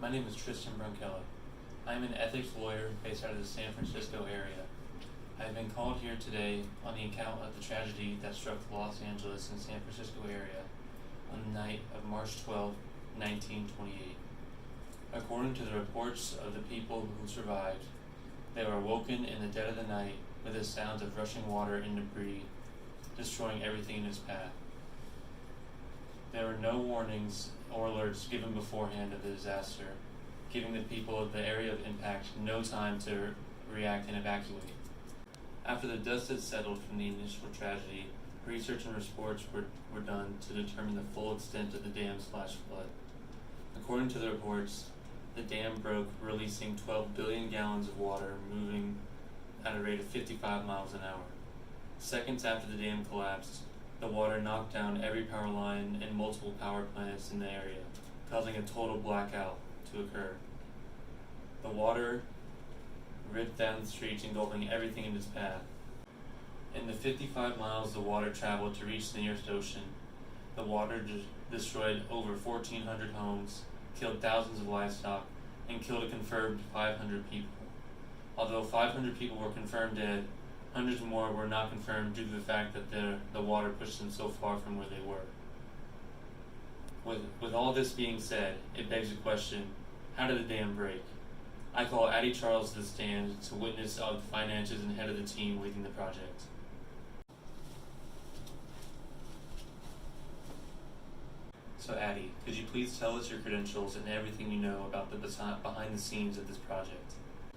My name is Tristan Bronkella. I am an ethics lawyer based out of the San Francisco area. I have been called here today on the account of the tragedy that struck the Los Angeles and San Francisco area on the night of March 12, 1928. According to the reports of the people who survived, they were awoken in the dead of the night with the sounds of rushing water and debris, destroying everything in its path. There were no warnings or alerts given beforehand of the disaster, giving the people of the area of impact no time to react and evacuate. After the dust had settled from the initial tragedy, research and reports were done to determine the full extent of the dam/flood. According to the reports, the dam broke, releasing 12 billion gallons of water, moving at a rate of 55 miles an hour. Seconds after the dam collapsed, the water knocked down every power line and multiple power plants in the area, causing a total blackout to occur. The water ripped down the streets, engulfing everything in its path. In the 55 miles the water traveled to reach the nearest ocean, the water destroyed over 1,400 homes, killed thousands of livestock, and killed a confirmed 500 people. Although 500 people were confirmed dead, hundreds more were not confirmed due to the fact that the water pushed them so far from where they were. With all this being said, it begs the question, how did the dam break? I call Addie Charles to the stand to witness of the finances and head of the team leading the project. So Addie, could you please tell us your credentials and everything you know about the behind the scenes of this project?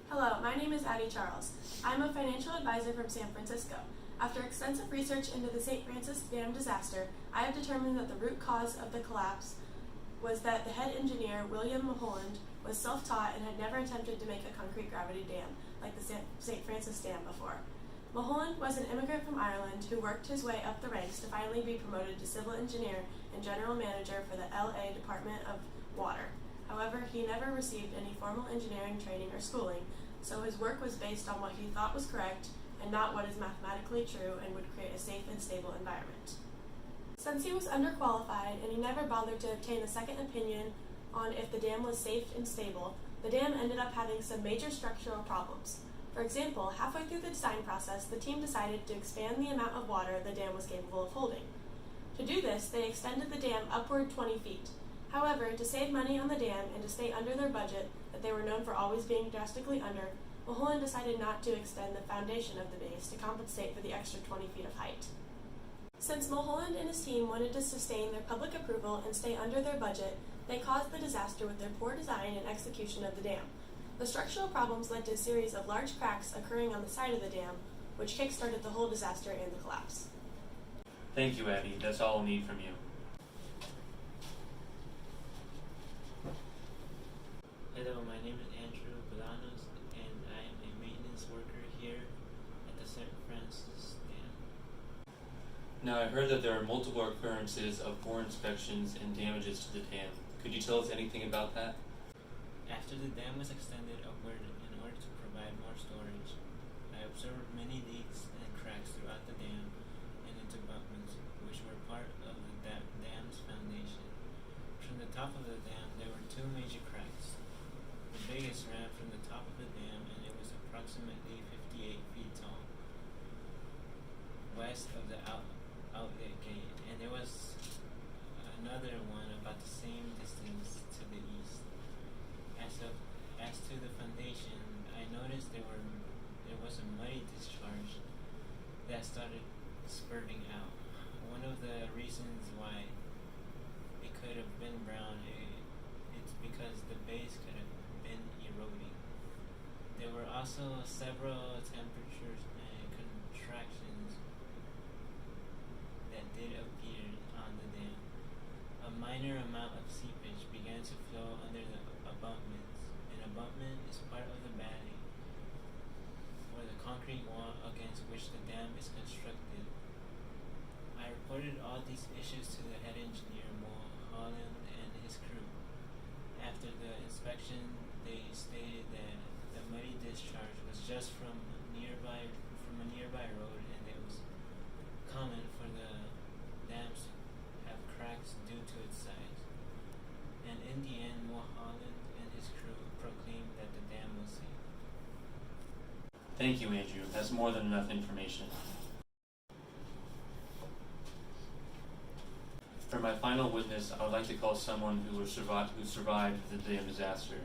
Hello, my name is Addie Charles. I'm a financial advisor from San Francisco. After extensive research into the St. Francis Dam disaster, I have determined that the root cause of the collapse was that the head engineer, William Mulholland, was self-taught and had never attempted to make a concrete gravity dam like the St. Francis Dam before. Mulholland was an immigrant from Ireland who worked his way up the ranks to finally be promoted to civil engineer and general manager for the LA Department of Water. However, he never received any formal engineering training or schooling, so his work was based on what he thought was correct and not what is mathematically true and would create a safe and stable environment. Since he was underqualified and he never bothered to obtain a second opinion on if the dam was safe and stable, the dam ended up having some major structural problems. For example, halfway through the design process, the team decided to expand the amount of water the dam was capable of holding. To do this, they extended the dam upward 20 feet. However, to save money on the dam and to stay under their budget, that they were known for always being drastically under, Mulholland decided not to extend the foundation of the base to compensate for the extra 20 feet of height. Since Mulholland and his team wanted to sustain their public approval and stay under their budget, they caused the disaster with their poor design and execution of the dam. The structural problems led to a series of large cracks occurring on the side of the dam, which kick-started the whole disaster and the collapse. Thank you, Addie. That's all I'll need from you. Hello, my name is Andrew Bolanos, and I am a maintenance worker here at the St. Francis Dam. Now, I heard that there are multiple occurrences of poor inspections and damages to the dam. Could you tell us anything about that? After the dam was extended upward in order to provide more storage, I observed many leaks and cracks throughout the dam and its abutments, which were part of the dam's foundation. From the top of the dam, there were two major cracks. The biggest ran from the top of the dam, and it was approximately 58 feet tall, west of the outlet gate, and there was another one about the same distance to the east. As to the foundation, I noticed there was a muddy discharge that started spurting out. One of the reasons why it could have been brown, it's because the base could have been eroding. There were also several temperatures and contractions that did appear on the dam. A minor amount of seepage began to flow under the abutments. An abutment is part of the batting or the concrete wall against which the dam is constructed. I reported all these issues to the head engineer, Mulholland, and his crew. After the inspection, they stated that the muddy discharge was just from a nearby road, and it was common for the dams to have cracks due to its size. And in the end, Mulholland and his Thank you, Andrew. That's more than enough information. For my final witness, I would like to call someone who survived the dam disaster.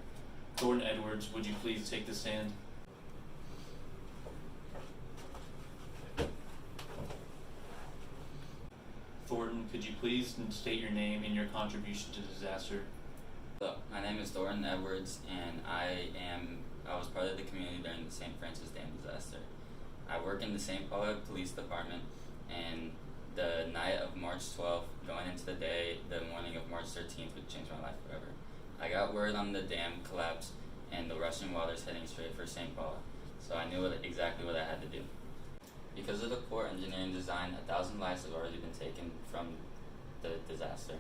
Thornton Edwards, would you please take the stand? Thornton, could you please state your name and your contribution to the disaster? Hello, my name is Thornton Edwards, and I was part of the community during the St. Francis Dam disaster. I work in the St. Paul Police Department, and the night of March 12th, going into the morning of March 13th would change my life forever. I got word on the dam collapse and the rushing waters heading straight for St. Paul, so I knew exactly what I had to do. Because of the poor engineering design, 1,000 lives have already been taken from the disaster.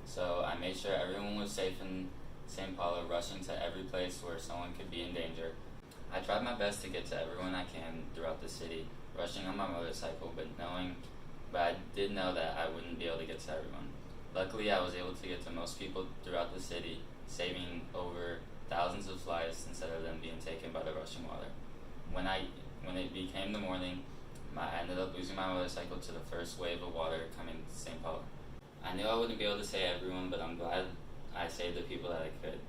So I made sure everyone was safe in St. Paul, rushing to every place where someone could be in danger. I tried my best to get to everyone I can throughout the city, rushing on my motorcycle, but I did know that I wouldn't be able to get to everyone. Luckily, I was able to get to most people throughout the city, saving over thousands of lives instead of them being taken by the rushing water. When it became the morning, I ended up losing my motorcycle to the first wave of water coming to St. Paul. I knew I wouldn't be able to save everyone, but I'm glad I saved the people that I could.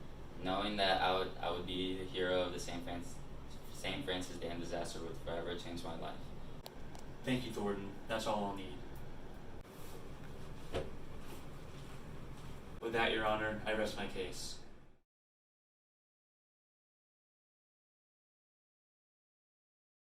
Knowing that I would be the hero of the St. Francis Dam disaster would forever change my life. Thank you, Thornton. That's all I'll need. With that, Your Honor, I rest my case.